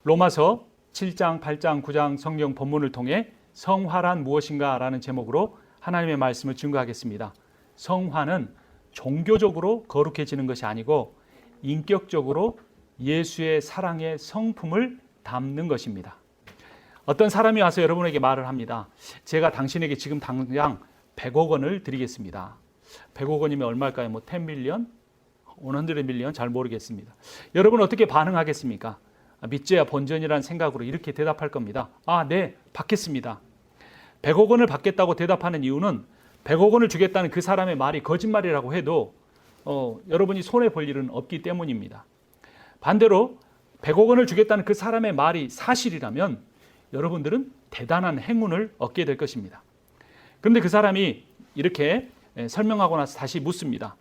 로마서 7장, 8장, 9장 성경 본문을 통해 성화란 무엇인가 라는 제목으로 하나님의 말씀을 증거하겠습니다. 성화는 종교적으로 거룩해지는 것이 아니고 인격적으로 예수의 사랑의 성품을 담는 것입니다. 어떤 사람이 와서 여러분에게 말을 합니다. 제가 당신에게 지금 당장 100억 원을 드리겠습니다. 100억 원이면 얼마일까요? 10 밀리언? 100 밀리언? 잘 모르겠습니다. 여러분 어떻게 반응하겠습니까? 믿져야 본전이라는 생각으로 이렇게 대답할 겁니다. 네, 받겠습니다. 100억 원을 받겠다고 대답하는 이유는 100억 원을 주겠다는 그 사람의 말이 거짓말이라고 해도 여러분이 손해볼 일은 없기 때문입니다. 반대로 100억 원을 주겠다는 그 사람의 말이 사실이라면 여러분들은 대단한 행운을 얻게 될 것입니다. 그런데 그 사람이 이렇게 설명하고 나서 다시 묻습니다.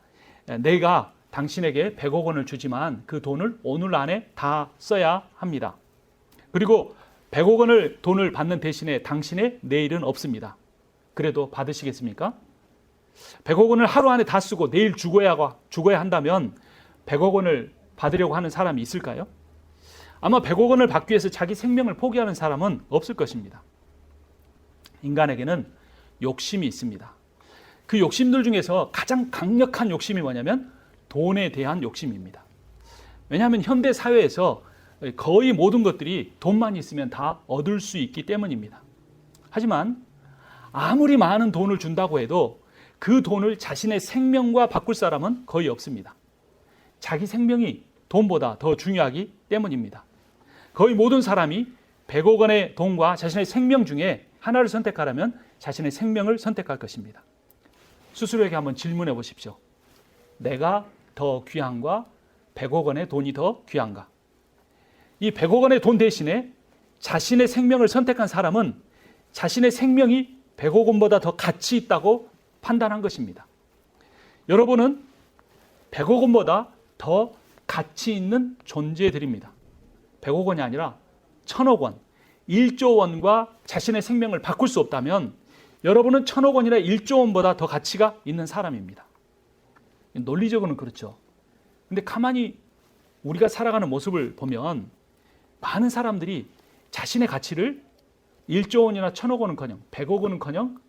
내가 당신에게 100억 원을 주지만 그 돈을 오늘 안에 다 써야 합니다. 그리고 100억 원을 돈을 받는 대신에 당신의 내일은 없습니다. 그래도 받으시겠습니까? 100억 원을 하루 안에 다 쓰고 내일 죽어야 한다면 100억 원을 받으려고 하는 사람이 있을까요? 아마 100억 원을 받기 위해서 자기 생명을 포기하는 사람은 없을 것입니다. 인간에게는 욕심이 있습니다. 그 욕심들 중에서 가장 강력한 욕심이 뭐냐면 돈에 대한 욕심입니다. 왜냐하면 현대 사회에서 거의 모든 것들이 돈만 있으면 다 얻을 수 있기 때문입니다. 하지만 아무리 많은 돈을 준다고 해도 그 돈을 자신의 생명과 바꿀 사람은 거의 없습니다. 자기 생명이 돈보다 더 중요하기 때문입니다. 거의 모든 사람이 100억 원의 돈과 자신의 생명 중에 하나를 선택하라면 자신의 생명을 선택할 것입니다. 스스로에게 한번 질문해 보십시오. 내가 더 귀한가? 100억 원의 돈이 더 귀한가? 이 100억 원의 돈 대신에 자신의 생명을 선택한 사람은 자신의 생명이 100억 원보다 더 가치 있다고 판단한 것입니다. 여러분은 100억 원보다 더 가치 있는 존재들입니다. 100억 원이 아니라 1000억 원, 1조 원과 자신의 생명을 바꿀 수 없다면 여러분은 1000억 원이나 1조 원보다 더 가치가 있는 사람입니다. 논리적으로는 그렇죠. 근데 가만히 우리가 살아가는 모습을 보면 많은 사람들이 자신의 가치를 1조 원이나 1000억 원은커녕 100억 원은커녕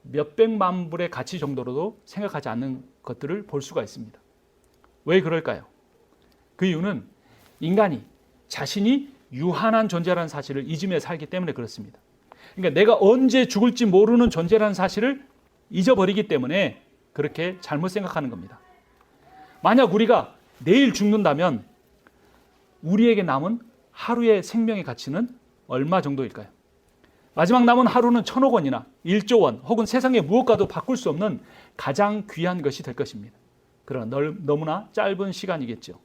몇백만 불의 가치 정도로도 생각하지 않는 것들을 볼 수가 있습니다. 왜 그럴까요? 그 이유는 인간이 자신이 유한한 존재라는 사실을 잊으며 살기 때문에 그렇습니다. 그러니까 내가 언제 죽을지 모르는 존재라는 사실을 잊어버리기 때문에 그렇게 잘못 생각하는 겁니다. 만약 우리가 내일 죽는다면 우리에게 남은 하루의 생명의 가치는 얼마 정도일까요? 마지막 남은 하루는 1000억 원이나 1조 원 혹은 세상의 무엇과도 바꿀 수 없는 가장 귀한 것이 될 것입니다. 그러나 너무나 짧은 시간이겠죠.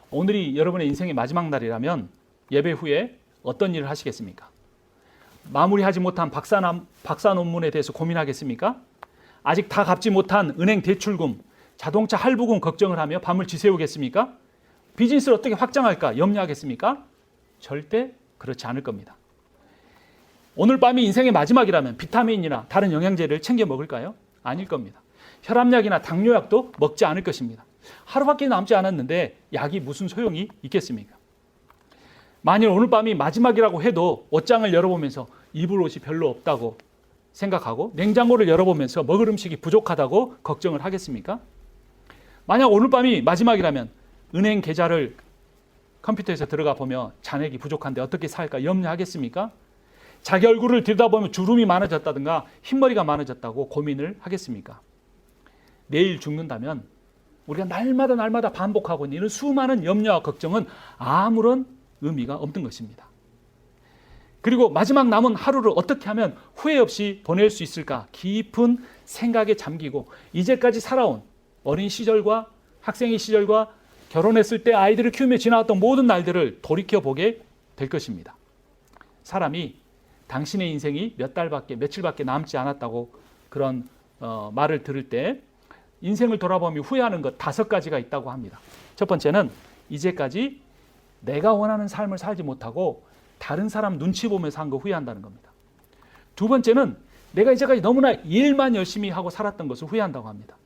오늘이 여러분의 인생의 마지막 날이라면 예배 후에 어떤 일을 하시겠습니까? 마무리하지 못한 박사 논문에 대해서 고민하겠습니까? 아직 다 갚지 못한 은행 대출금, 자동차 할부금 걱정을 하며 밤을 지새우겠습니까? 비즈니스를 어떻게 확장할까 염려하겠습니까? 절대 그렇지 않을 겁니다. 오늘 밤이 인생의 마지막이라면 비타민이나 다른 영양제를 챙겨 먹을까요? 아닐 겁니다. 혈압약이나 당뇨약도 먹지 않을 것입니다. 하루밖에 남지 않았는데 약이 무슨 소용이 있겠습니까? 만일 오늘 밤이 마지막이라고 해도 옷장을 열어보면서 입을 옷이 별로 없다고 생각하고 냉장고를 열어보면서 먹을 음식이 부족하다고 걱정을 하겠습니까? 만약 오늘 밤이 마지막이라면 은행 계좌를 컴퓨터에서 들어가 보며 잔액이 부족한데 어떻게 살까 염려하겠습니까? 자기 얼굴을 들여다보면 주름이 많아졌다든가 흰머리가 많아졌다고 고민을 하겠습니까? 내일 죽는다면 우리가 날마다 반복하고 있는 이런 수많은 염려와 걱정은 아무런 의미가 없는 것입니다. 그리고 마지막 남은 하루를 어떻게 하면 후회 없이 보낼 수 있을까 깊은 생각에 잠기고 이제까지 살아온 어린 시절과 학생의 시절과 결혼했을 때 아이들을 키우며 지나왔던 모든 날들을 돌이켜보게 될 것입니다. 사람이 당신의 인생이 몇 달밖에 며칠밖에 남지 않았다고 그런 말을 들을 때 인생을 돌아보며 후회하는 것 5가지가 있다고 합니다. 첫 번째는 이제까지 내가 원하는 삶을 살지 못하고 다른 사람 눈치 보면서 한 거 후회한다는 겁니다. 두 번째는 내가 이제까지 너무나 일만 열심히 하고 살았던 것을 후회한다고 합니다.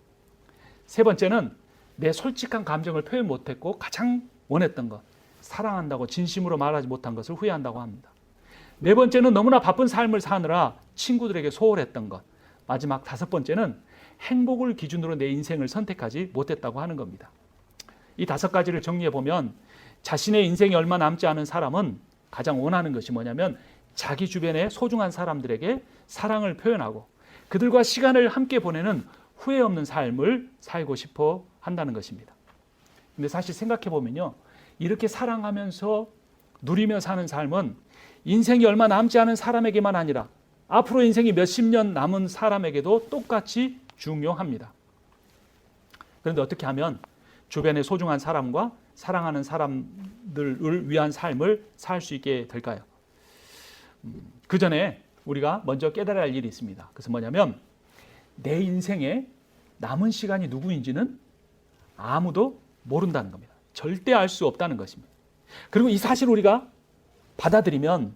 세 번째는 내 솔직한 감정을 표현 못했고 가장 원했던 것, 사랑한다고 진심으로 말하지 못한 것을 후회한다고 합니다. 네 번째는 너무나 바쁜 삶을 사느라 친구들에게 소홀했던 것. 마지막 다섯 번째는 행복을 기준으로 내 인생을 선택하지 못했다고 하는 겁니다. 이 다섯 가지를 정리해 보면 자신의 인생이 얼마 남지 않은 사람은 가장 원하는 것이 뭐냐면 자기 주변의 소중한 사람들에게 사랑을 표현하고 그들과 시간을 함께 보내는 후회 없는 삶을 살고 싶어 한다는 것입니다. 근데 사실 생각해 보면요, 이렇게 사랑하면서 누리며 사는 삶은 인생이 얼마 남지 않은 사람에게만 아니라 앞으로 인생이 몇십 년 남은 사람에게도 똑같이 중요합니다. 그런데 어떻게 하면 주변의 소중한 사람과 사랑하는 사람들을 위한 삶을 살 수 있게 될까요? 그 전에 우리가 먼저 깨달아야 할 일이 있습니다. 그래서 뭐냐면 내 인생에 남은 시간이 누구인지는 아무도 모른다는 겁니다. 절대 알 수 없다는 것입니다. 그리고 이 사실을 우리가 받아들이면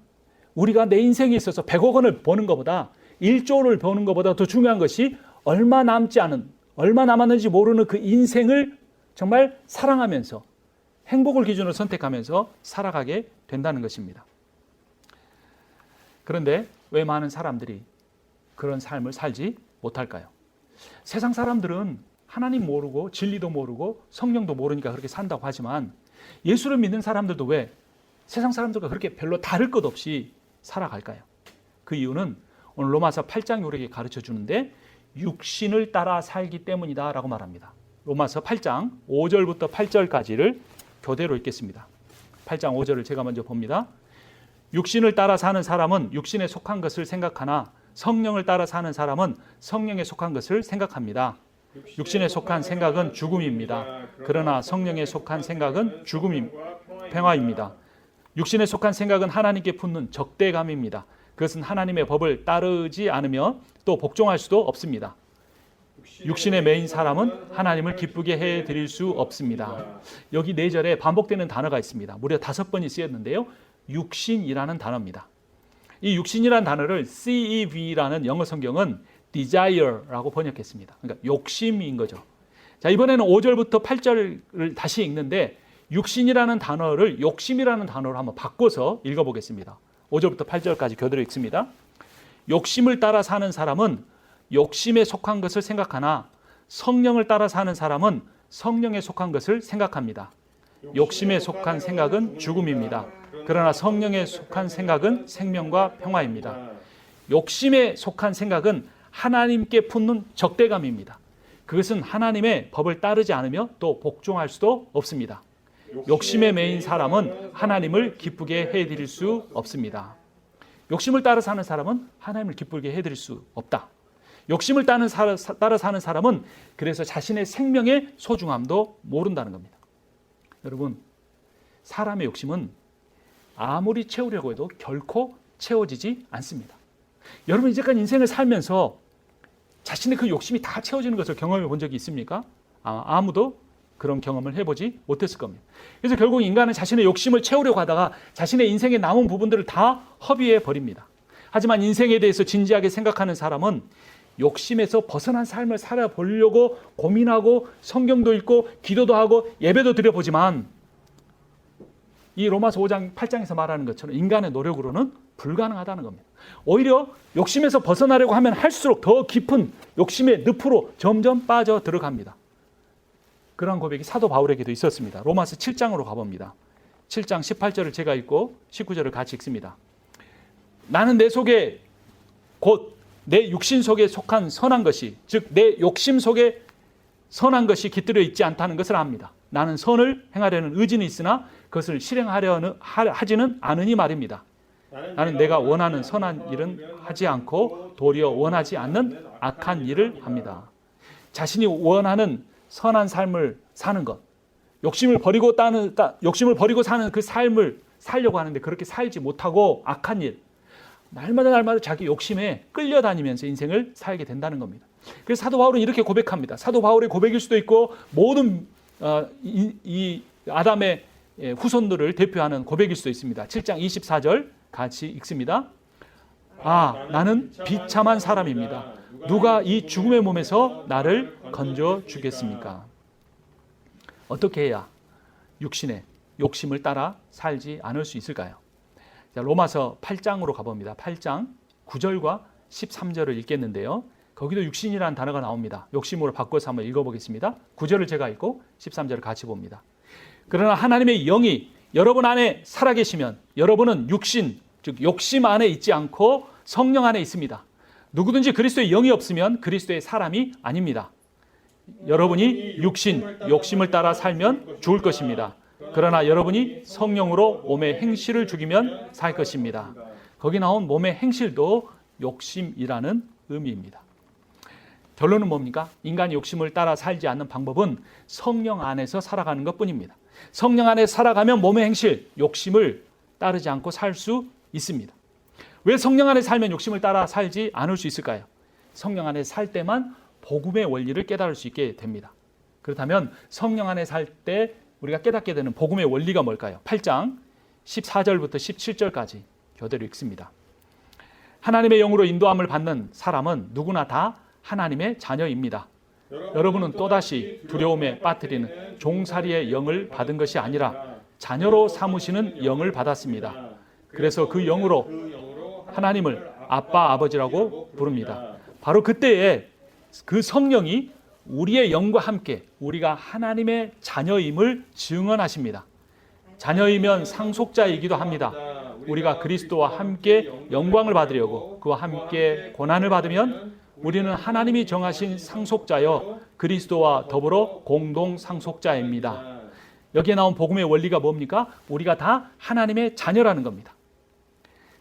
우리가 내 인생에 있어서 100억 원을 버는 것보다 1조를 버는 것보다 더 중요한 것이 얼마 남았는지 모르는 그 인생을 정말 사랑하면서 행복을 기준으로 선택하면서 살아가게 된다는 것입니다. 그런데 왜 많은 사람들이 그런 삶을 살지 못할까요? 세상 사람들은 하나님 모르고 진리도 모르고 성령도 모르니까 그렇게 산다고 하지만 예수를 믿는 사람들도 왜 세상 사람들과 그렇게 별로 다를 것 없이 살아갈까요? 그 이유는 오늘 로마서 8장이 우리에게 가르쳐 주는데 육신을 따라 살기 때문이다 라고 말합니다. 로마서 8장 5절부터 8절까지를 교대로 읽겠습니다. 8장 5절을 제가 먼저 봅니다. 육신을 따라 사는 사람은 육신에 속한 것을 생각하나 성령을 따라 사는 사람은 성령에 속한 것을 생각합니다. 육신에 속한 생각은 죽음입니다. 그러나 성령에 속한 생각은 평화입니다. 육신에 속한 생각은 하나님께 품는 적대감입니다. 그것은 하나님의 법을 따르지 않으며 또 복종할 수도 없습니다. 육신의 매인 사람은 하나님을 기쁘게 해드릴 수 없습니다. 여기 4절에 반복되는 단어가 있습니다. 무려 5번이 쓰였는데요. 육신이라는 단어입니다. 이 육신이라는 단어를 CEV라는 영어 성경은 desire라고 번역했습니다. 그러니까 욕심인 거죠. 자, 이번에는 5절부터 8절을 다시 읽는데 육신이라는 단어를 욕심이라는 단어로 한번 바꿔서 읽어보겠습니다. 5절부터 8절까지 교대로 읽습니다. 욕심을 따라 사는 사람은 욕심에 속한 것을 생각하나 성령을 따라 사는 사람은 성령에 속한 것을 생각합니다. 욕심에 속한 생각은 죽음입니다. 그러나 성령에 속한 생각은 생명과 평화입니다. 욕심에 속한 생각은 하나님께 품는 적대감입니다. 그것은 하나님의 법을 따르지 않으며 또 복종할 수도 없습니다. 욕심에 매인 사람은 하나님을 기쁘게 해드릴 수 없습니다. 욕심을 따라 사는 사람은 하나님을 기쁘게 해드릴 수 없다. 욕심을 따라 사는 사람은 그래서 자신의 생명의 소중함도 모른다는 겁니다. 여러분, 사람의 욕심은 아무리 채우려고 해도 결코 채워지지 않습니다. 여러분 이제까지 인생을 살면서 자신의 그 욕심이 다 채워지는 것을 경험해 본 적이 있습니까? 아무도 그런 경험을 해보지 못했을 겁니다. 그래서 결국 인간은 자신의 욕심을 채우려고 하다가 자신의 인생의 남은 부분들을 다 허비해 버립니다. 하지만 인생에 대해서 진지하게 생각하는 사람은 욕심에서 벗어난 삶을 살아보려고 고민하고 성경도 읽고 기도도 하고 예배도 드려보지만 이 로마서 5장 8장에서 말하는 것처럼 인간의 노력으로는 불가능하다는 겁니다. 오히려 욕심에서 벗어나려고 하면 할수록 더 깊은 욕심의 늪으로 점점 빠져 들어갑니다. 그런 고백이 사도 바울에게도 있었습니다. 로마서 7장으로 가봅니다. 7장 18절을 제가 읽고 19절을 같이 읽습니다. 나는 내 속에 곧 내 육신 속에 속한 선한 것이, 즉 내 욕심 속에 선한 것이 깃들어 있지 않다는 것을 압니다. 나는 선을 행하려는 의지는 있으나 그것을 하지는 않으니 말입니다. 나는 내가 원하는 선한 일은 하지 않고 도리어 원하지 않는 악한 일을 합니다. 자신이 원하는 선한 삶을 사는 것, 욕심을 버리고 사는 그 삶을 살려고 하는데 그렇게 살지 못하고 악한 일, 날마다 자기 욕심에 끌려다니면서 인생을 살게 된다는 겁니다. 그래서 사도 바울은 이렇게 고백합니다. 사도 바울의 고백일 수도 있고 모든 이 아담의 후손들을 대표하는 고백일 수도 있습니다. 7장 24절 같이 읽습니다. 나는 비참한 사람입니다. 누가 이 죽음의 몸에서 나를 건져 주겠습니까? 어떻게 해야 육신에 욕심을 따라 살지 않을 수 있을까요? 자, 로마서 8장으로 가봅니다. 8장 9절과 13절을 읽겠는데요. 거기도 육신이라는 단어가 나옵니다. 욕심으로 바꿔서 한번 읽어보겠습니다. 9절을 제가 읽고 13절을 같이 봅니다. 그러나 하나님의 영이 여러분 안에 살아계시면 여러분은 육신, 즉 욕심 안에 있지 않고 성령 안에 있습니다. 누구든지 그리스도의 영이 없으면 그리스도의 사람이 아닙니다. 여러분이 육신, 욕심을 따라 살면 죽을 것입니다. 그러나 여러분이 성령으로 몸의 행실을 죽이면 살 것입니다. 거기 나온 몸의 행실도 욕심이라는 의미입니다. 결론은 뭡니까? 인간이 욕심을 따라 살지 않는 방법은 성령 안에서 살아가는 것뿐입니다. 성령 안에 살아가면 몸의 행실, 욕심을 따르지 않고 살 수 있습니다. 왜 성령 안에 살면 욕심을 따라 살지 않을 수 있을까요? 성령 안에 살 때만 복음의 원리를 깨달을 수 있게 됩니다. 그렇다면 성령 안에 살 때 우리가 깨닫게 되는 복음의 원리가 뭘까요? 8장 14절부터 17절까지 교대로 읽습니다. 하나님의 영으로 인도함을 받는 사람은 누구나 다 하나님의 자녀입니다. 여러분은 또다시 두려움에 빠뜨리는 종살이의 영을 받은 것이 아니라 자녀로 삼으시는 영을 받았습니다. 그래서 그 영으로 하나님을 아빠, 아버지라고 부릅니다. 바로 그때에 그 성령이 우리의 영과 함께 우리가 하나님의 자녀임을 증언하십니다. 자녀이면 상속자이기도 합니다. 우리가 그리스도와 함께 영광을 받으려고 그와 함께 고난을 받으면 우리는 하나님이 정하신 상속자여 그리스도와 더불어 공동 상속자입니다. 여기에 나온 복음의 원리가 뭡니까? 우리가 다 하나님의 자녀라는 겁니다.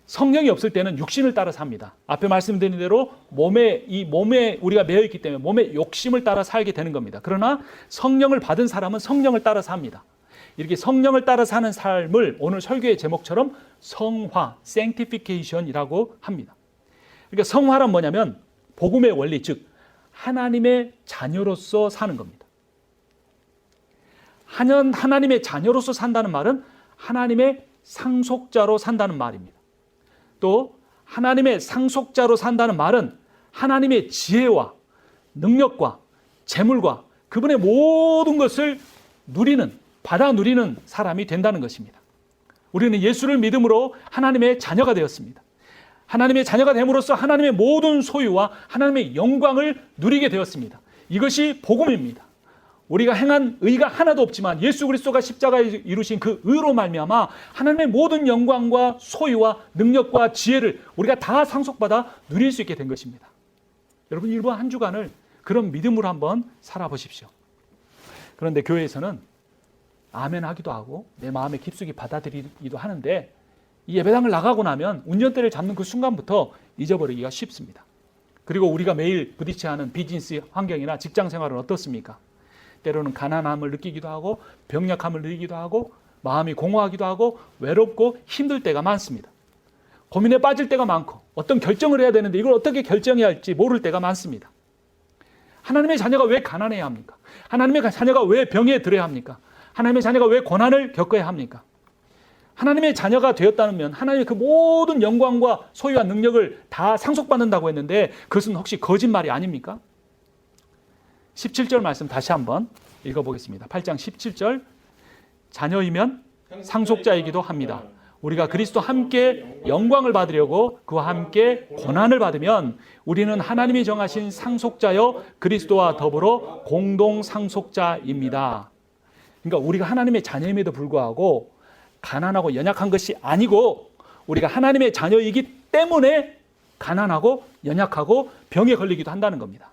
성령이 없을 때는 육신을 따라 삽니다. 앞에 말씀드린 대로 몸에 우리가 매여 있기 때문에 몸의 욕심을 따라 살게 되는 겁니다. 그러나 성령을 받은 사람은 성령을 따라 삽니다. 이렇게 성령을 따라 사는 삶을 오늘 설교의 제목처럼 성화, sanctification이라고 합니다. 그러니까 성화란 뭐냐면 복음의 원리, 즉 하나님의 자녀로서 사는 겁니다. 하나님의 자녀로서 산다는 말은 하나님의 상속자로 산다는 말입니다. 또 하나님의 상속자로 산다는 말은 하나님의 지혜와 능력과 재물과 그분의 모든 것을 받아 누리는 사람이 된다는 것입니다. 우리는 예수를 믿음으로 하나님의 자녀가 되었습니다. 하나님의 자녀가 됨으로써 하나님의 모든 소유와 하나님의 영광을 누리게 되었습니다. 이것이 복음입니다. 우리가 행한 의가 하나도 없지만 예수 그리스도가 십자가에 이루신 그 의로 말미암아 하나님의 모든 영광과 소유와 능력과 지혜를 우리가 다 상속받아 누릴 수 있게 된 것입니다. 여러분, 이번 한 주간을 그런 믿음으로 한번 살아보십시오. 그런데 교회에서는 아멘 하기도 하고 내 마음에 깊숙이 받아들이기도 하는데 이 예배당을 나가고 나면 운전대를 잡는 그 순간부터 잊어버리기가 쉽습니다. 그리고 우리가 매일 부딪혀야 하는 비즈니스 환경이나 직장 생활은 어떻습니까? 때로는 가난함을 느끼기도 하고 병력함을 느끼기도 하고 마음이 공허하기도 하고 외롭고 힘들 때가 많습니다. 고민에 빠질 때가 많고 어떤 결정을 해야 되는데 이걸 어떻게 결정해야 할지 모를 때가 많습니다. 하나님의 자녀가 왜 가난해야 합니까? 하나님의 자녀가 왜 병에 들어야 합니까? 하나님의 자녀가 왜 고난을 겪어야 합니까? 하나님의 자녀가 되었다면 하나님의 그 모든 영광과 소유와 능력을 다 상속받는다고 했는데 그것은 혹시 거짓말이 아닙니까? 17절 말씀 다시 한번 읽어보겠습니다. 8장 17절 자녀이면 상속자이기도 합니다. 우리가 그리스도와 함께 영광을 받으려고 그와 함께 고난을 받으면 우리는 하나님이 정하신 상속자여 그리스도와 더불어 공동 상속자입니다. 그러니까 우리가 하나님의 자녀임에도 불구하고 가난하고 연약한 것이 아니고 우리가 하나님의 자녀이기 때문에 가난하고 연약하고 병에 걸리기도 한다는 겁니다.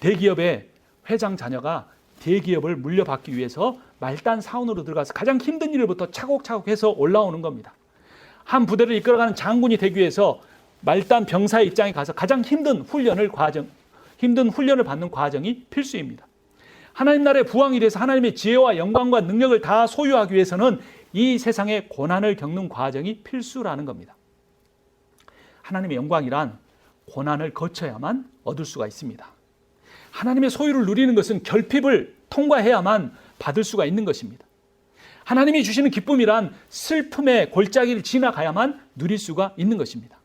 대기업의 회장 자녀가 대기업을 물려받기 위해서 말단 사원으로 들어가서 가장 힘든 일부터 차곡차곡 해서 올라오는 겁니다. 한 부대를 이끌어가는 장군이 되기 위해서 말단 병사의 입장에 가서 가장 힘든 훈련을 받는 과정이 필수입니다. 하나님 나라의 부왕이 돼서 하나님의 지혜와 영광과 능력을 다 소유하기 위해서는 이 세상의 고난을 겪는 과정이 필수라는 겁니다. 하나님의 영광이란 고난을 거쳐야만 얻을 수가 있습니다. 하나님의 소유를 누리는 것은 결핍을 통과해야만 받을 수가 있는 것입니다. 하나님이 주시는 기쁨이란 슬픔의 골짜기를 지나가야만 누릴 수가 있는 것입니다.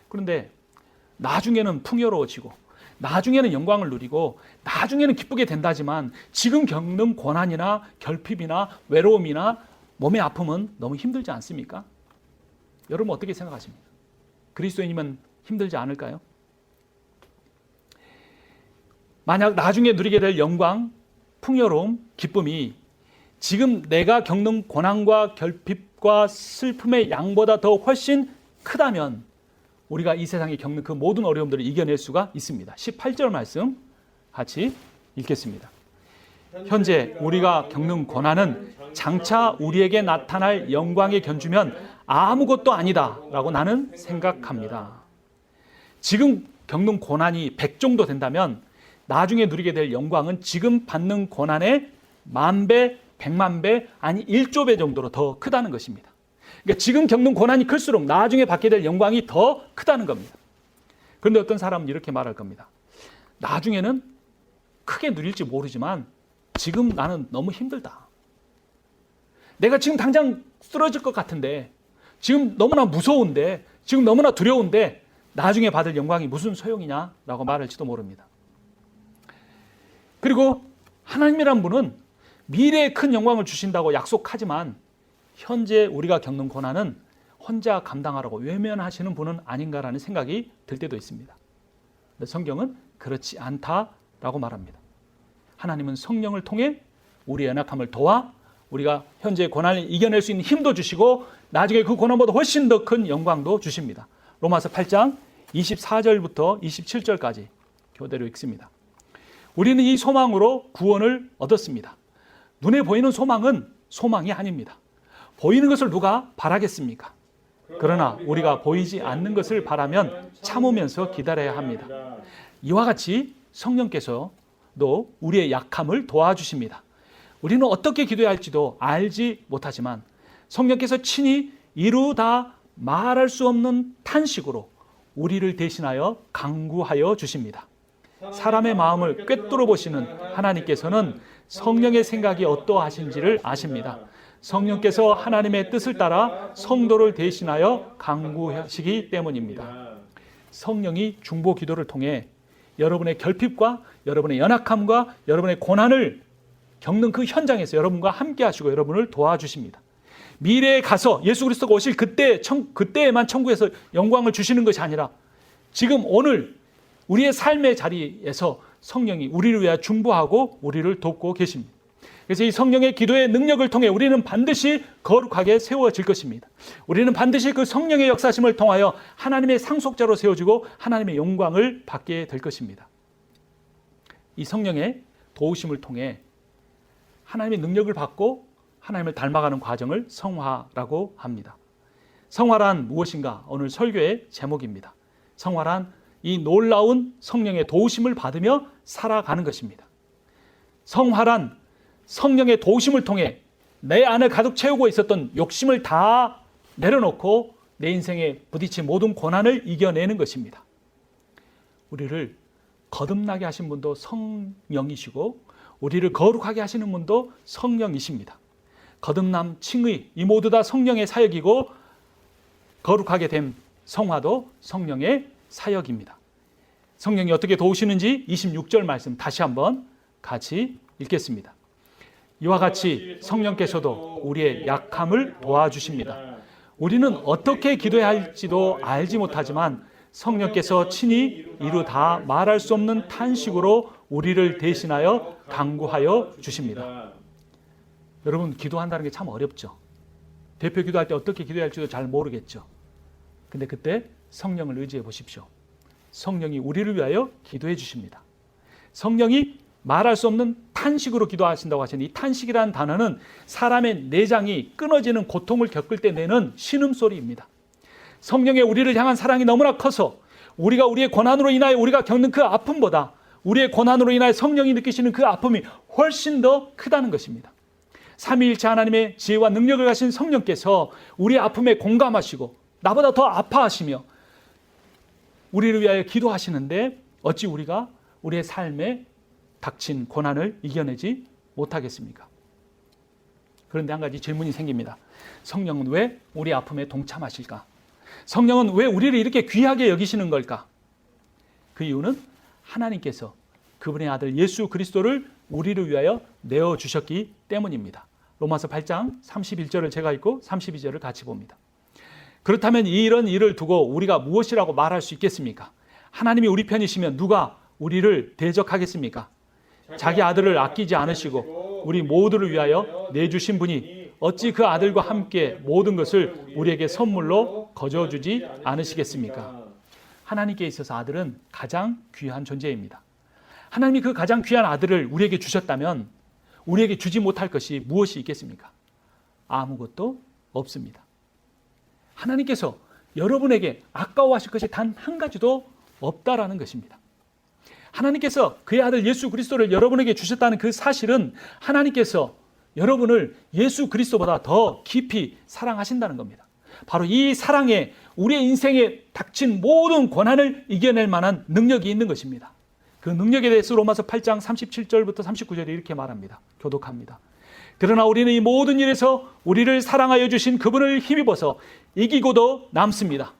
그런데 나중에는 풍요로워지고 나중에는 영광을 누리고 나중에는 기쁘게 된다지만 지금 겪는 고난이나 결핍이나 외로움이나 몸의 아픔은 너무 힘들지 않습니까? 여러분 어떻게 생각하십니까? 그리스도인이면 힘들지 않을까요? 만약 나중에 누리게 될 영광, 풍요로움, 기쁨이 지금 내가 겪는 고난과 결핍과 슬픔의 양보다 더 훨씬 크다면 우리가 이 세상에 겪는 그 모든 어려움들을 이겨낼 수가 있습니다. 18절 말씀 같이 읽겠습니다. 현재 우리가 겪는 고난은 장차 우리에게 나타날 영광에 견주면 아무것도 아니다 라고 나는 생각합니다. 지금 겪는 고난이 100 정도 된다면 나중에 누리게 될 영광은 지금 받는 고난의 10,000배, 100,000배, 아니 1조 배 정도로 더 크다는 것입니다. 그러니까 지금 겪는 고난이 클수록 나중에 받게 될 영광이 더 크다는 겁니다. 그런데 어떤 사람은 이렇게 말할 겁니다. 나중에는 크게 누릴지 모르지만 지금 나는 너무 힘들다. 내가 지금 당장 쓰러질 것 같은데, 지금 너무나 무서운데, 지금 너무나 두려운데 나중에 받을 영광이 무슨 소용이냐라고 말할지도 모릅니다. 그리고 하나님이란 분은 미래에 큰 영광을 주신다고 약속하지만 현재 우리가 겪는 고난은 혼자 감당하라고 외면하시는 분은 아닌가라는 생각이 들 때도 있습니다. 근데 성경은 그렇지 않다라고 말합니다. 하나님은 성령을 통해 우리의 연약함을 도와 우리가 현재 고난을 이겨낼 수 있는 힘도 주시고 나중에 그 고난보다 훨씬 더 큰 영광도 주십니다. 로마서 8장 24절부터 27절까지 교대로 읽습니다. 우리는 이 소망으로 구원을 얻었습니다. 눈에 보이는 소망은 소망이 아닙니다. 보이는 것을 누가 바라겠습니까? 그러나 우리가 보이지 않는 것을 바라면 참으면서 기다려야 합니다. 이와 같이 성령께서도 우리의 약함을 도와주십니다. 우리는 어떻게 기도해야 할지도 알지 못하지만 성령께서 친히 이루다 말할 수 없는 탄식으로 우리를 대신하여 간구하여 주십니다. 사람의 마음을 꿰뚫어 보시는 하나님께서는 성령의 생각이 어떠하신지를 아십니다. 성령께서 하나님의 뜻을 따라 성도를 대신하여 간구하시기 때문입니다. 성령이 중보 기도를 통해 여러분의 결핍과 여러분의 연약함과 여러분의 고난을 겪는 그 현장에서 여러분과 함께 하시고 여러분을 도와주십니다. 미래에 가서 예수 그리스도가 오실 그때에만 천국에서 영광을 주시는 것이 아니라 지금 오늘 우리의 삶의 자리에서 성령이 우리를 위하여 중보하고 우리를 돕고 계십니다. 그래서 이 성령의 기도의 능력을 통해 우리는 반드시 거룩하게 세워질 것입니다. 우리는 반드시 그 성령의 역사심을 통하여 하나님의 상속자로 세워지고 하나님의 영광을 받게 될 것입니다. 이 성령의 도우심을 통해 하나님의 능력을 받고 하나님을 닮아가는 과정을 성화라고 합니다. 성화란 무엇인가? 오늘 설교의 제목입니다. 성화란 이 놀라운 성령의 도우심을 받으며 살아가는 것입니다. 성화란 성령의 도우심을 통해 내 안을 가득 채우고 있었던 욕심을 다 내려놓고 내 인생에 부딪힌 모든 고난을 이겨내는 것입니다. 우리를 거듭나게 하신 분도 성령이시고 우리를 거룩하게 하시는 분도 성령이십니다. 거듭남, 칭의 이 모두 다 성령의 사역이고 거룩하게 된 성화도 성령의 사역입니다. 성령이 어떻게 도우시는지 26절 말씀 다시 한번 같이 읽겠습니다. 이와 같이 성령께서도 우리의 약함을 도와주십니다. 우리는 어떻게 기도해야 할지도 알지 못하지만 성령께서 친히 이루 다 말할 수 없는 탄식으로 우리를 대신하여 간구하여 주십니다. 여러분 기도한다는 게 참 어렵죠. 대표 기도할 때 어떻게 기도해야 할지도 잘 모르겠죠. 근데 그때 성령을 의지해 보십시오. 성령이 우리를 위하여 기도해 주십니다. 성령이 말할 수 없는 탄식으로 기도하신다고 하시는 이 탄식이라는 단어는 사람의 내장이 끊어지는 고통을 겪을 때 내는 신음소리입니다. 성령의 우리를 향한 사랑이 너무나 커서 우리가 우리의 고난으로 인하여 우리가 겪는 그 아픔보다 우리의 고난으로 인하여 성령이 느끼시는 그 아픔이 훨씬 더 크다는 것입니다. 삼위일체 하나님의 지혜와 능력을 가신 성령께서 우리의 아픔에 공감하시고 나보다 더 아파하시며 우리를 위하여 기도하시는데 어찌 우리가 우리의 삶에 닥친 고난을 이겨내지 못하겠습니까? 그런데 한 가지 질문이 생깁니다. 성령은 왜 우리 아픔에 동참하실까? 성령은 왜 우리를 이렇게 귀하게 여기시는 걸까? 그 이유는 하나님께서 그분의 아들 예수 그리스도를 우리를 위하여 내어주셨기 때문입니다. 로마서 8장 31절을 제가 읽고 32절을 같이 봅니다. 그렇다면 이런 일을 두고 우리가 무엇이라고 말할 수 있겠습니까? 하나님이 우리 편이시면 누가 우리를 대적하겠습니까? 자기 아들을 아끼지 않으시고 우리 모두를 위하여 내주신 분이 어찌 그 아들과 함께 모든 것을 우리에게 선물로 거저주지 않으시겠습니까? 하나님께 있어서 아들은 가장 귀한 존재입니다. 하나님이 그 가장 귀한 아들을 우리에게 주셨다면 우리에게 주지 못할 것이 무엇이 있겠습니까? 아무것도 없습니다. 하나님께서 여러분에게 아까워하실 것이 단 한 가지도 없다라는 것입니다. 하나님께서 그의 아들 예수 그리스도를 여러분에게 주셨다는 그 사실은 하나님께서 여러분을 예수 그리스도보다 더 깊이 사랑하신다는 겁니다. 바로 이 사랑에 우리의 인생에 닥친 모든 고난을 이겨낼 만한 능력이 있는 것입니다. 그 능력에 대해서 로마서 8장 37절부터 39절에 이렇게 말합니다. 교독합니다. 그러나 우리는 이 모든 일에서 우리를 사랑하여 주신 그분을 힘입어서 이기고도 남습니다.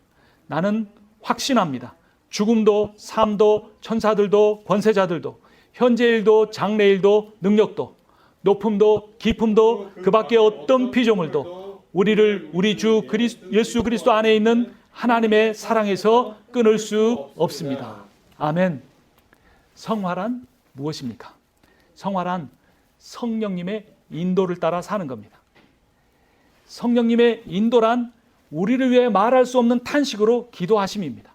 나는 확신합니다. 죽음도 삶도 천사들도 권세자들도 현재일도 장래일도 능력도 높음도 깊음도 그 밖에 어떤 피조물도 우리를 우리 주 예수 그리스도 안에 있는 하나님의 사랑에서 끊을 수 없습니다. 아멘. 성화란 무엇입니까? 성화란 성령님의 인도를 따라 사는 겁니다. 성령님의 인도란 우리를 위해 말할 수 없는 탄식으로 기도하심입니다.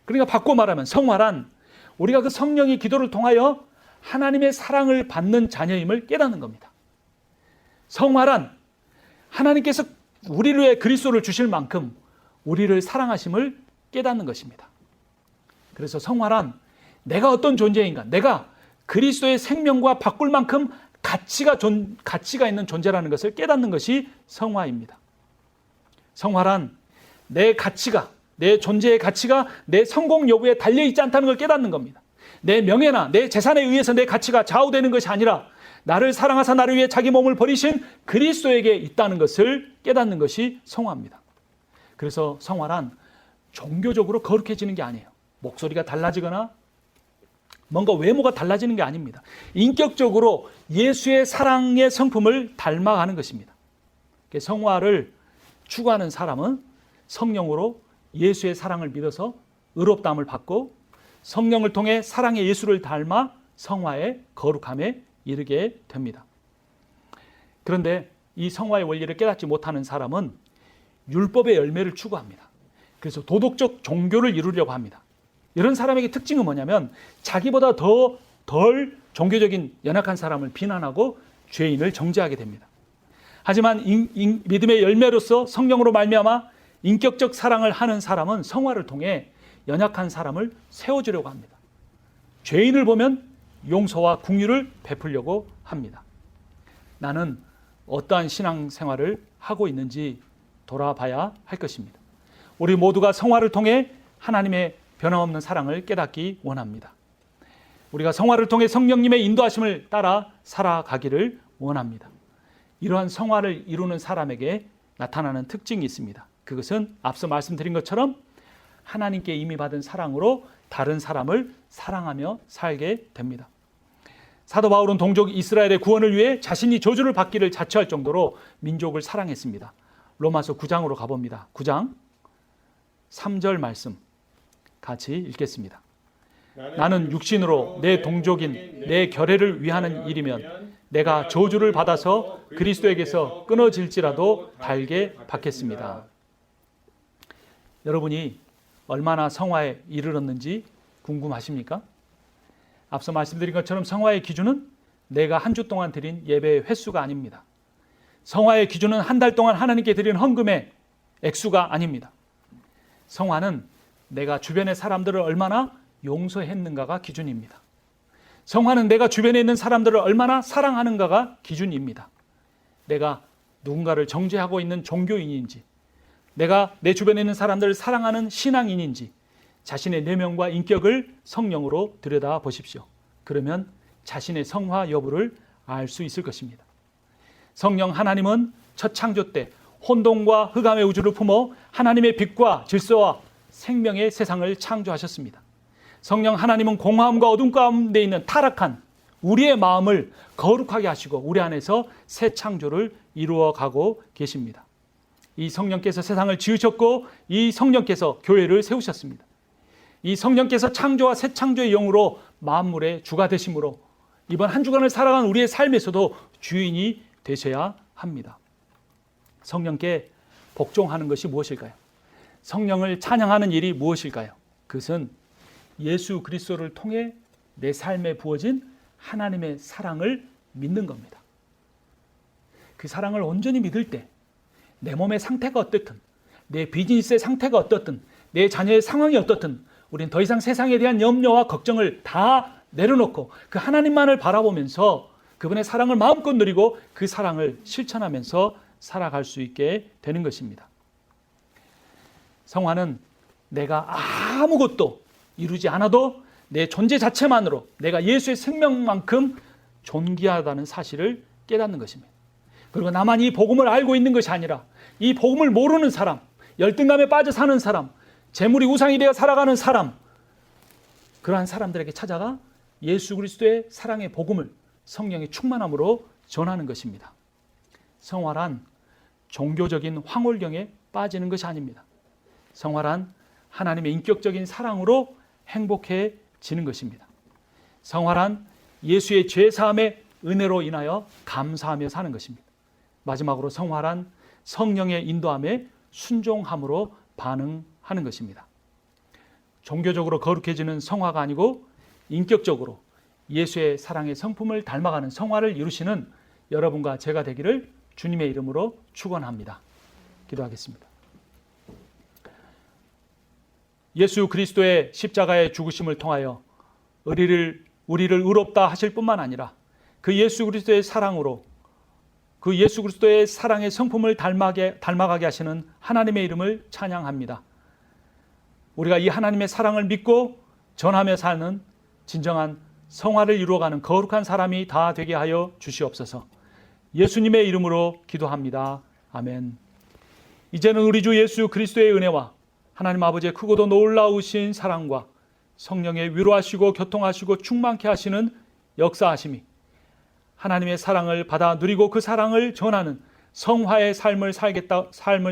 그러니까 바꿔 말하면 성화란 우리가 그 성령의 기도를 통하여 하나님의 사랑을 받는 자녀임을 깨닫는 겁니다. 성화란 하나님께서 우리를 위해 그리스도를 주실 만큼 우리를 사랑하심을 깨닫는 것입니다. 그래서 성화란 내가 어떤 존재인가, 내가 그리스도의 생명과 바꿀 만큼 가치가 있는 존재라는 것을 깨닫는 것이 성화입니다. 성화란 내 가치가, 내 존재의 가치가 내 성공 여부에 달려있지 않다는 걸 깨닫는 겁니다. 내 명예나 내 재산에 의해서 내 가치가 좌우되는 것이 아니라 나를 사랑하사 나를 위해 자기 몸을 버리신 그리스도에게 있다는 것을 깨닫는 것이 성화입니다. 그래서 성화란 종교적으로 거룩해지는 게 아니에요. 목소리가 달라지거나 뭔가 외모가 달라지는 게 아닙니다. 인격적으로 예수의 사랑의 성품을 닮아가는 것입니다. 성화를 추구하는 사람은 성령으로 예수의 사랑을 믿어서 의롭다함을 받고 성령을 통해 사랑의 예수를 닮아 성화의 거룩함에 이르게 됩니다. 그런데 이 성화의 원리를 깨닫지 못하는 사람은 율법의 열매를 추구합니다. 그래서 도덕적 종교를 이루려고 합니다. 이런 사람에게 특징은 뭐냐면 자기보다 덜 종교적인 연약한 사람을 비난하고 죄인을 정죄하게 됩니다. 하지만 믿음의 열매로서 성령으로 말미암아 인격적 사랑을 하는 사람은 성화를 통해 연약한 사람을 세워주려고 합니다. 죄인을 보면 용서와 긍휼을 베풀려고 합니다. 나는 어떠한 신앙생활을 하고 있는지 돌아봐야 할 것입니다. 우리 모두가 성화를 통해 하나님의 변함없는 사랑을 깨닫기 원합니다. 우리가 성화를 통해 성령님의 인도하심을 따라 살아가기를 원합니다. 이러한 성화를 이루는 사람에게 나타나는 특징이 있습니다. 그것은 앞서 말씀드린 것처럼 하나님께 이미 받은 사랑으로 다른 사람을 사랑하며 살게 됩니다. 사도 바울은 동족 이스라엘의 구원을 위해 자신이 저주를 받기를 자처할 정도로 민족을 사랑했습니다. 로마서 9장으로 가봅니다. 9장 3절 말씀 같이 읽겠습니다. 나는 육신으로 내 동족인 내 결혜를 위하는 일이면 내가 저주를 받아서 그리스도에게서 끊어질지라도 달게 받겠습니다. 여러분이 얼마나 성화에 이르렀는지 궁금하십니까? 앞서 말씀드린 것처럼 성화의 기준은 내가 한 주 동안 드린 예배의 횟수가 아닙니다. 성화의 기준은 한 달 동안 하나님께 드린 헌금의 액수가 아닙니다. 성화는 내가 주변의 사람들을 얼마나 용서했는가가 기준입니다. 성화는 내가 주변에 있는 사람들을 얼마나 사랑하는가가 기준입니다. 내가 누군가를 정죄하고 있는 종교인인지, 내가 내 주변에 있는 사람들을 사랑하는 신앙인인지 자신의 내면과 인격을 성령으로 들여다 보십시오. 그러면 자신의 성화 여부를 알 수 있을 것입니다. 성령 하나님은 첫 창조 때 혼돈과 흑암의 우주를 품어 하나님의 빛과 질서와 생명의 세상을 창조하셨습니다. 성령 하나님은 공허함과 어둠 가운데 있는 타락한 우리의 마음을 거룩하게 하시고 우리 안에서 새 창조를 이루어 가고 계십니다. 이 성령께서 세상을 지으셨고 이 성령께서 교회를 세우셨습니다. 이 성령께서 창조와 새 창조의 영으로 만물의 주가 되심으로 이번 한 주간을 살아간 우리의 삶에서도 주인이 되셔야 합니다. 성령께 복종하는 것이 무엇일까요? 성령을 찬양하는 일이 무엇일까요? 그것은 예수 그리스도를 통해 내 삶에 부어진 하나님의 사랑을 믿는 겁니다. 그 사랑을 온전히 믿을 때 내 몸의 상태가 어떻든, 내 비즈니스의 상태가 어떻든, 내 자녀의 상황이 어떻든 우리는 더 이상 세상에 대한 염려와 걱정을 다 내려놓고 그 하나님만을 바라보면서 그분의 사랑을 마음껏 누리고 그 사랑을 실천하면서 살아갈 수 있게 되는 것입니다. 성화는 내가 아무것도 이루지 않아도 내 존재 자체만으로 내가 예수의 생명만큼 존귀하다는 사실을 깨닫는 것입니다. 그리고 나만 이 복음을 알고 있는 것이 아니라 이 복음을 모르는 사람, 열등감에 빠져 사는 사람, 재물이 우상이 되어 살아가는 사람, 그러한 사람들에게 찾아가 예수 그리스도의 사랑의 복음을 성령의 충만함으로 전하는 것입니다. 성화란 종교적인 황홀경에 빠지는 것이 아닙니다. 성화란 하나님의 인격적인 사랑으로 행복해지는 것입니다. 성화란 예수의 죄사함의 은혜로 인하여 감사하며 사는 것입니다. 마지막으로 성화란 성령의 인도함에 순종함으로 반응하는 것입니다. 종교적으로 거룩해지는 성화가 아니고 인격적으로 예수의 사랑의 성품을 닮아가는 성화를 이루시는 여러분과 제가 되기를 주님의 이름으로 축원합니다. 기도하겠습니다. 예수 그리스도의 십자가의 죽으심을 통하여 우리를 의롭다 하실 뿐만 아니라 그 예수 그리스도의 사랑으로 그 예수 그리스도의 사랑의 성품을 닮아가게 하시는 하나님의 이름을 찬양합니다. 우리가 이 하나님의 사랑을 믿고 전하며 사는 진정한 성화를 이루어가는 거룩한 사람이 다 되게 하여 주시옵소서. 예수님의 이름으로 기도합니다. 아멘. 이제는 우리 주 예수 그리스도의 은혜와 하나님 아버지의 크고도 놀라우신 사랑과 성령의 위로하시고 교통하시고 충만케 하시는 역사하심이 하나님의 사랑을 받아 누리고 그 사랑을 전하는 성화의 삶을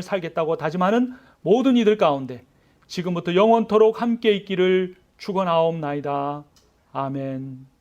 살겠다고 다짐하는 모든 이들 가운데 지금부터 영원토록 함께 있기를 축원하옵나이다. 아멘.